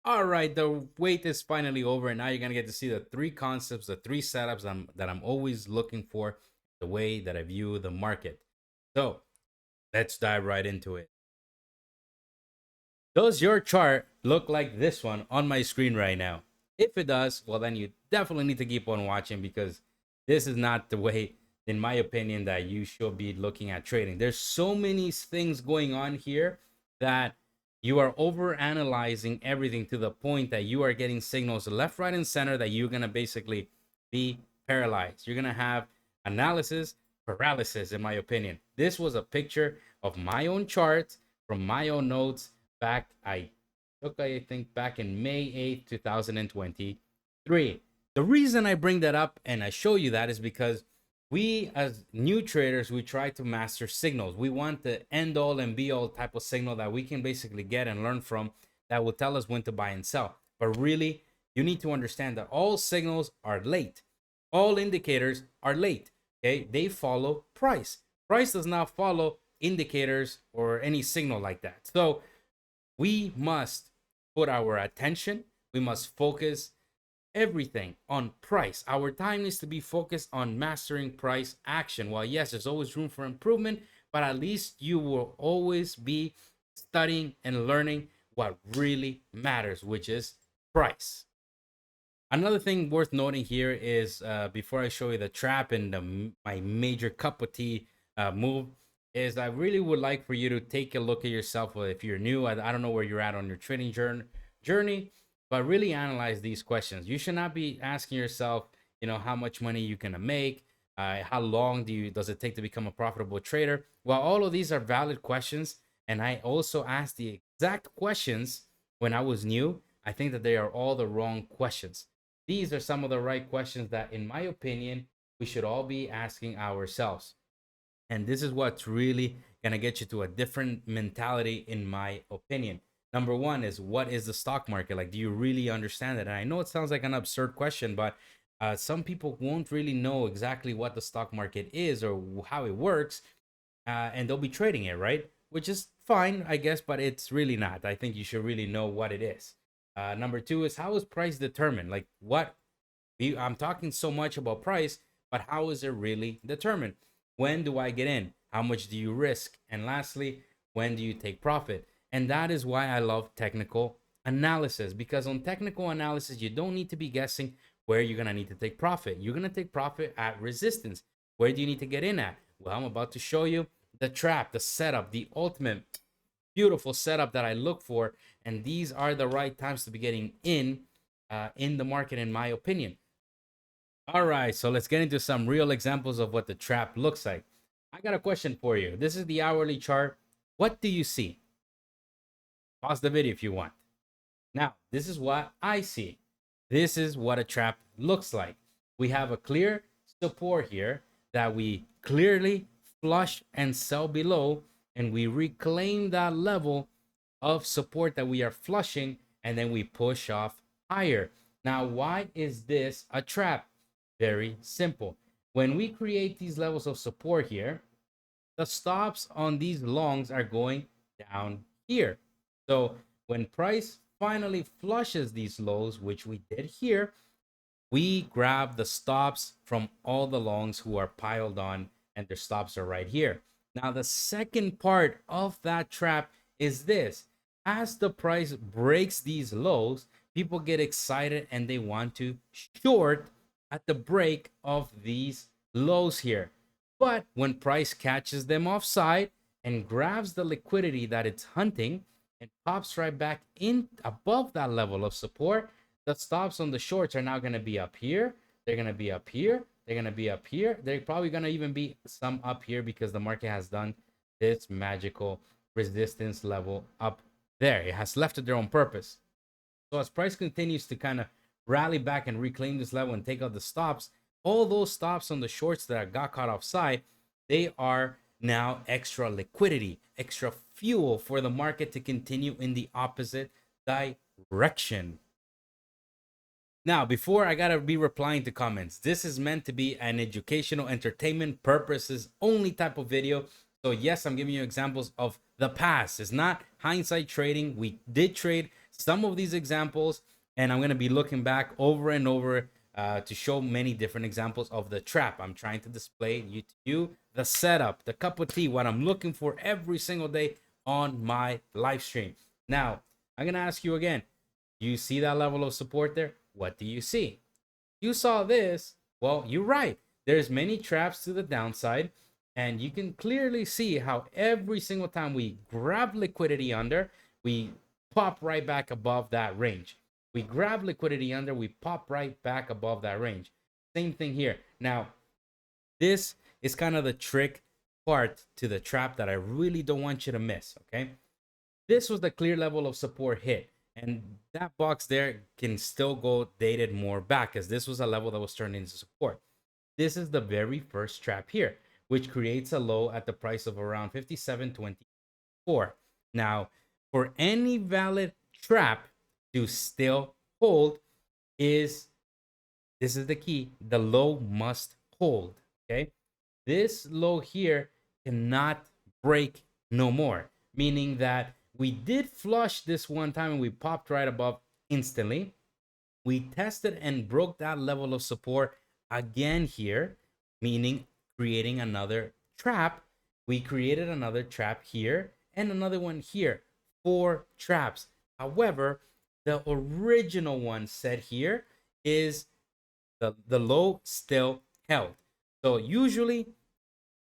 All right, the wait is finally over, and now you're gonna get to see the three concepts, the three setups that I'm always looking for, the way that I view the market. So let's dive right into it. Does your chart look like this one on my screen right now? If it does, well, then you definitely need to keep on watching because this is not the way, in my opinion, that you should be looking at trading. There's so many things going on here that you are over analyzing everything to the point that you are getting signals left, right, and center that you're going to basically be paralyzed. You're going to have analysis paralysis, in my opinion. This was a picture of my own chart from my own notes back I took, I think, back in May 8th, 2023. The reason I bring that up and I show you that is because we as new traders, we try to master signals. We want the end all and be all type of signal that we can basically get and learn from that will tell us when to buy and sell. But really, you need to understand that all signals are late. All indicators are late. Okay, they follow price. Price does not follow indicators or any signal like that. So we must put our attention, we must focus everything on price. Our time needs to be focused on mastering price action. Well, yes, there's always room for improvement, but at least you will always be studying and learning what really matters, which is price. Another thing worth noting here is before I show you the trap and my major cup of tea move, is I really would like for you to take a look at yourself. If you're new, I don't know where you're at on your trading journey, but really analyze these questions. You should not be asking yourself, how much money you gonna make, how long does it take to become a profitable trader. Well, all of these are valid questions, and I also asked the exact questions when I was new. I think that they are all the wrong questions. These are some of the right questions that, in my opinion, we should all be asking ourselves. And this is what's really going to get you to a different mentality, in my opinion. Number one is, what is the stock market? Like, do you really understand it? And I know it sounds like an absurd question, but some people won't really know exactly what the stock market is or how it works. And they'll be trading it, right? Which is fine, I guess, but it's really not. I think you should really know what it is. Number two is, how is price determined? Like, I'm talking so much about price, but how is it really determined? When do I get in? How much do you risk? And lastly, when do you take profit? And that is why I love technical analysis, because on technical analysis, you don't need to be guessing where you're going to need to take profit. You're going to take profit at resistance. Where do you need to get in at? Well, I'm about to show you the trap, the setup, the ultimate beautiful setup that I look for. And these are the right times to be getting in the market, in my opinion. All right, so let's get into some real examples of what the trap looks like. I got a question for you. This is the hourly chart. What do you see? Pause the video if you want. Now, this is what I see. This is what a trap looks like. We have a clear support here that we clearly flush and sell below, and we reclaim that level of support that we are flushing, and then we push off higher. Now, why is this a trap? Very simple. When we create these levels of support here, the stops on these longs are going down here. So when price finally flushes these lows, which we did here, we grab the stops from all the longs who are piled on, and their stops are right here. Now, the second part of that trap is this. As the price breaks these lows, people get excited and they want to short at the break of these lows here. But when price catches them offside and grabs the liquidity that it's hunting and pops right back in above that level of support, the stops on the shorts are now going to be up here. They're going to be up here. They're going to be up here. They're probably going to even be some up here because the market has done this magical resistance level up there. It has left it there on purpose. So as price continues to kind of rally back and reclaim this level and take out the stops, all those stops on the shorts that got caught offside, they are now extra liquidity, extra fuel for the market to continue in the opposite direction. Now, before I gotta be replying to comments, this is meant to be an educational, entertainment purposes only type of video. So yes, I'm giving you examples of the past. It's not hindsight trading. We did trade some of these examples, and I'm going to be looking back over and over to show many different examples of the trap. I'm trying to display to you the setup, the cup of tea, what I'm looking for every single day on my live stream. Now, I'm going to ask you again, you see that level of support there? What do you see? You saw this. Well, you're right. There's many traps to the downside, and you can clearly see how every single time we grab liquidity under, we pop right back above that range. We grab liquidity under, we pop right back above that range. Same thing here. Now, this is kind of the trick part to the trap that I really don't want you to miss, okay? This was the clear level of support hit, and that box there can still go dated more back, as this was a level that was turned into support. This is the very first trap here, which creates a low at the price of around 57.24. Now, for any valid trap to still hold, this is the key, the low must hold. Okay, this low here cannot break no more, meaning that we did flush this one time and we popped right above instantly. We tested and broke that level of support again here, meaning creating another trap. We created another trap here and another one here. 4 traps. However, the original one set here is the low still held. So usually,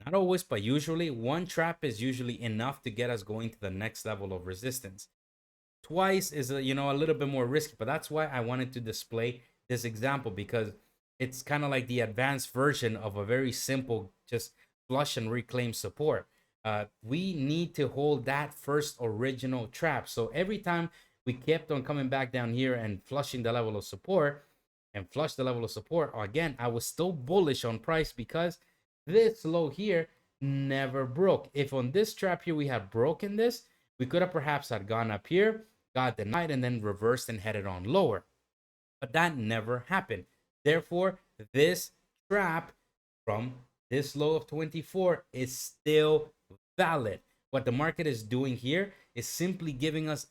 not always, but usually one trap is usually enough to get us going to the next level of resistance. Twice is a little bit more risky, but that's why I wanted to display this example, because it's kind of like the advanced version of a very simple just flush and reclaim support. We need to hold that first original trap. So every time we kept on coming back down here and flushing the level of support and flush the level of support, again, I was still bullish on price because this low here never broke. If on this trap here we had broken this, we could have perhaps had gone up here, got denied, and then reversed and headed on lower. But that never happened. Therefore, this trap from this low of 24 is still valid. What the market is doing here is simply giving us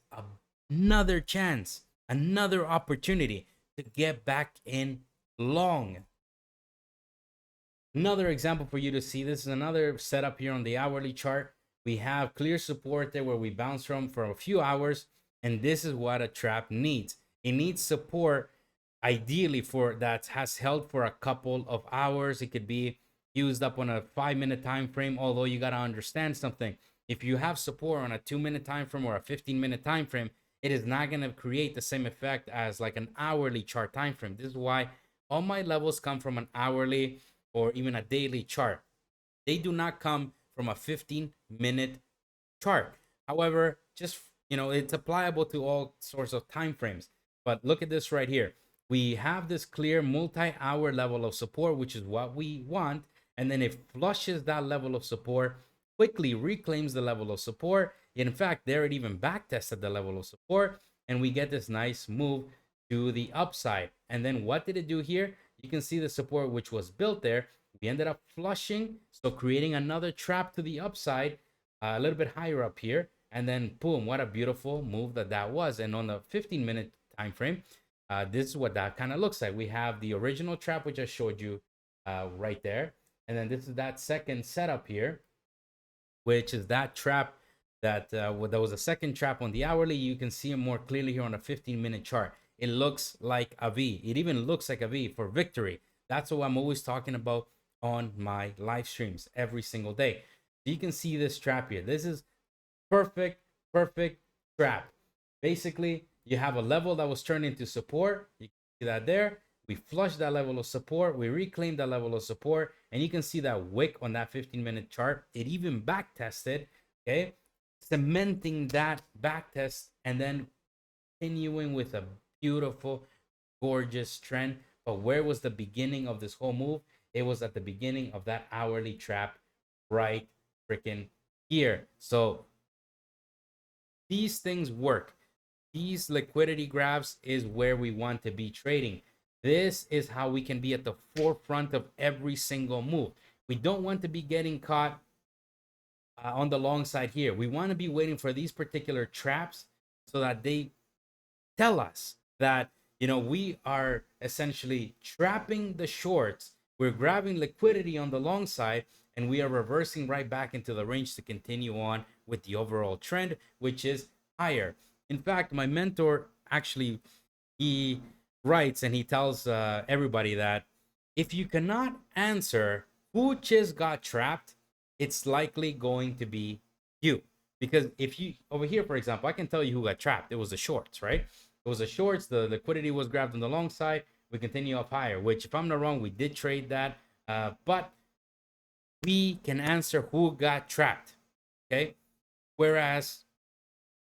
another chance, another opportunity to get back in long. Another example for you to see, this is another setup here on the hourly chart. We have clear support there where we bounce from for a few hours, and this is what a trap needs. It needs support ideally for that has held for a couple of hours. It could be used up on a 5-minute time frame, although you got to understand something. If you have support on a 2-minute time frame or a 15-minute time frame, it is not going to create the same effect as like an hourly chart time frame. This is why all my levels come from an hourly or even a daily chart. They do not come from a 15-minute chart. However, just it's applicable to all sorts of time frames. But look at this right here. We have this clear multi-hour level of support, which is what we want, and then it flushes that level of support, quickly reclaims the level of support. In fact, there it even back tested the level of support, and we get this nice move to the upside. And then what did it do here? You can see the support which was built there. We ended up flushing, so creating another trap to the upside, a little bit higher up here, and then boom, what a beautiful move that was. And on the 15-minute time frame, this is what that kind of looks like. We have the original trap which I showed you right there, and then this is that second setup here, which is that trap that there was a second trap on the hourly. You can see it more clearly here on a 15-minute chart. It looks like a V. It even looks like a V for victory. That's what I'm always talking about on my live streams every single day. You can see this trap here. This is perfect trap. Basically, you have a level that was turned into support. You can see that there. We flushed that level of support. We reclaimed that level of support. And you can see that wick on that 15-minute chart. It even back tested, okay? Cementing that back test and then continuing with a beautiful, gorgeous trend. But where was the beginning of this whole move? It was at the beginning of that hourly trap right freaking here. So these things work. These liquidity grabs is where we want to be trading. This is how we can be at the forefront of every single move. We don't want to be getting caught on the long side here. We want to be waiting for these particular traps so that they tell us that, we are essentially trapping the shorts, we're grabbing liquidity on the long side, and we are reversing right back into the range to continue on with the overall trend, which is higher. In fact, my mentor actually, he writes and he tells everybody that if you cannot answer who just got trapped, it's likely going to be you. Because if you, over here, for example, I can tell you who got trapped. It was the shorts, right? It was the shorts. The liquidity was grabbed on the long side. We continue up higher, which, if I'm not wrong, we did trade that. But we can answer who got trapped. Okay. Whereas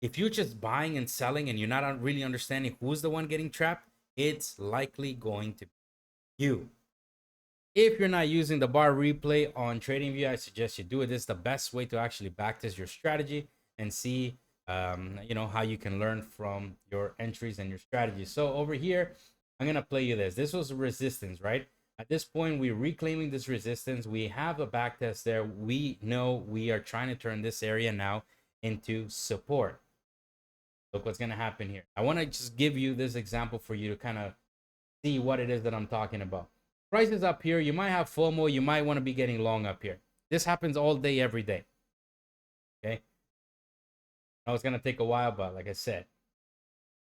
if you're just buying and selling and you're not really understanding who's the one getting trapped, it's likely going to be you. If you're not using the bar replay on TradingView, I suggest you do it. This is the best way to actually backtest your strategy and see, how you can learn from your entries and your strategies. So over here, I'm gonna play you this. This was resistance, right? At this point, we're reclaiming this resistance. We have a backtest there. We know we are trying to turn this area now into support. Look what's gonna happen here. I want to just give you this example for you to kind of see what it is that I'm talking about. Price is up here. You might have FOMO. You might want to be getting long up here. This happens all day, every day. Okay. I know it's going to take a while, but like I said,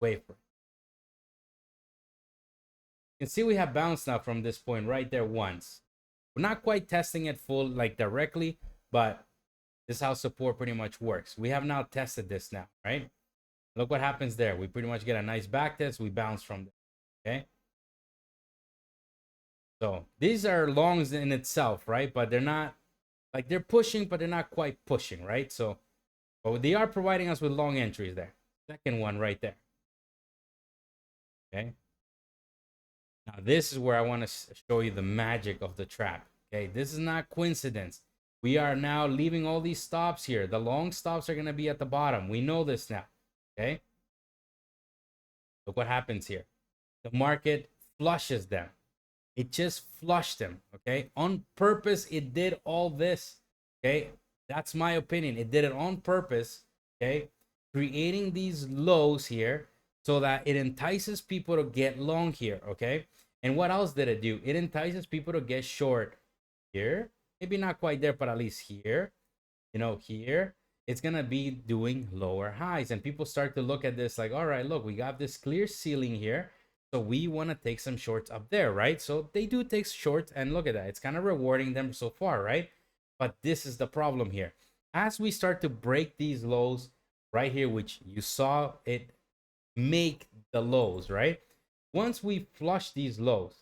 wait for it. You can see we have bounced now from this point right there once. We're not quite testing it full, like directly, but this is how support pretty much works. We have now tested this now, right? Look what happens there. We pretty much get a nice back test. We bounce from there. Okay. So these are longs in itself, right? But they're not, like, they're pushing, but they're not quite pushing, right? So, but they are providing us with long entries there. Second one right there. Okay. Now this is where I want to show you the magic of the trap. Okay. This is not coincidence. We are now leaving all these stops here. The long stops are going to be at the bottom. We know this now. Okay. Look what happens here. The market flushes them. It just flushed them, okay? On purpose, it did all this, okay? That's my opinion. It did it on purpose, okay? Creating these lows here so that it entices people to get long here, okay? And what else did it do? It entices people to get short here. Maybe not quite there, but at least here, here. It's going to be doing lower highs. And people start to look at this like, all right, look, we got this clear ceiling here. So we want to take some shorts up there, right? So they do take shorts, and look at that. It's kind of rewarding them so far, right? But this is the problem here. As we start to break these lows right here, which you saw it make the lows, right? Once we flush these lows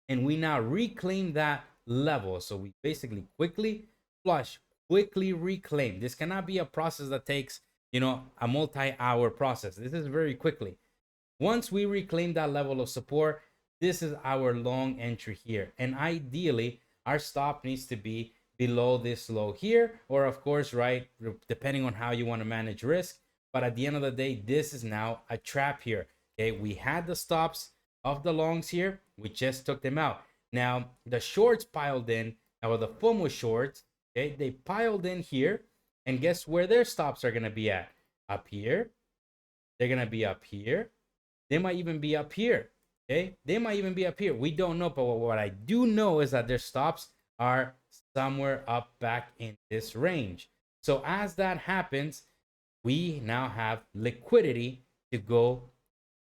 and we now reclaim that level, so we basically quickly flush, quickly reclaim. This cannot be a process that takes, a multi-hour process. This is very quickly. Once we reclaim that level of support, this is our long entry here. And ideally, our stop needs to be below this low here, or of course, right, depending on how you want to manage risk. But at the end of the day, this is now a trap here. Okay, we had the stops of the longs here. We just took them out. Now, the shorts piled in, or the FOMO shorts, okay, they piled in here. And guess where their stops are going to be at? Up here. They're going to be up here. They might even be up here. Okay, they might even be up here. We don't know, but what I do know is that their stops are somewhere up back in this range. So as that happens, we now have liquidity to go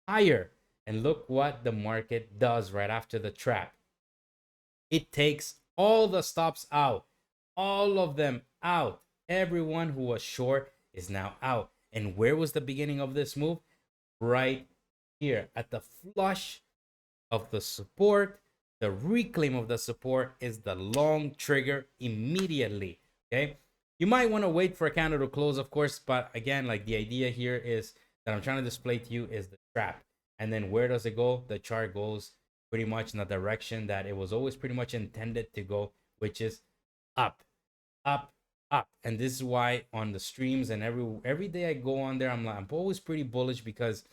higher. And look what the market does right after the trap. It takes all the stops out, all of them out. Everyone who was short is now out. And where was the beginning of this move? Right here at the flush of the support. The reclaim of the support is the long trigger immediately. Okay, you might want to wait for a candle to close, of course, but again, like, the idea here is that I'm trying to display to you is the trap. And then where does it go? The chart goes pretty much in the direction that it was always pretty much intended to go, which is up, up, up. And this is why on the streams and every day I go on there, I'm always pretty bullish, because,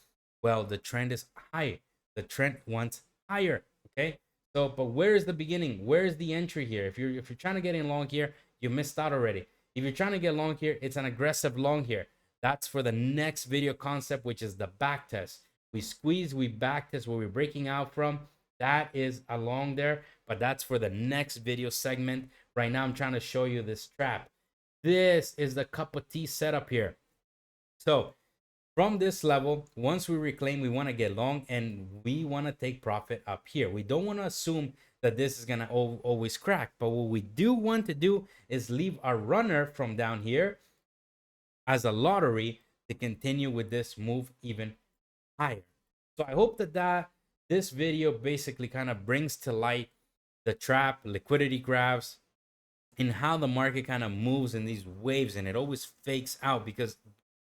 well, the trend is high. The trend wants higher. Okay. So, but where is the beginning? Where is the entry here? If you're trying to get in long here, you missed out already. If you're trying to get long here, it's an aggressive long here. That's for the next video concept, which is the back test. We squeeze, we back test where we're breaking out from. That is along there, but that's for the next video segment. Right now, I'm trying to show you this trap. This is the cup of tea setup here. So from this level, once we reclaim, we want to get long and we want to take profit up here. We don't want to assume that this is going to always crack. But what we do want to do is leave our runner from down here as a lottery to continue with this move even higher. So I hope that this video basically kind of brings to light the trap, liquidity graphs, and how the market kind of moves in these waves, and it always fakes out because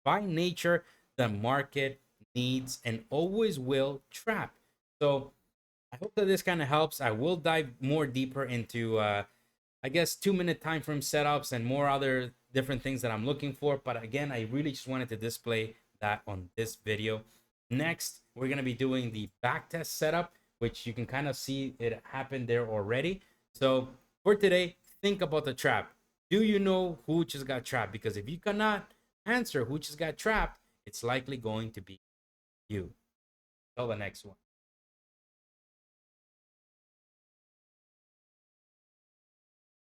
by nature the market needs and always will trap. So I hope that this kind of helps. I will dive more deeper into I guess 2-minute time frame setups and more other different things that I'm looking for, but again, I really just wanted to display that on this video. Next, we're going to be doing the backtest setup, which you can kind of see it happen there already. So for today, think about the trap. Do you know who just got trapped? Because if you cannot answer who just got trapped, it's likely going to be you. Till the next one.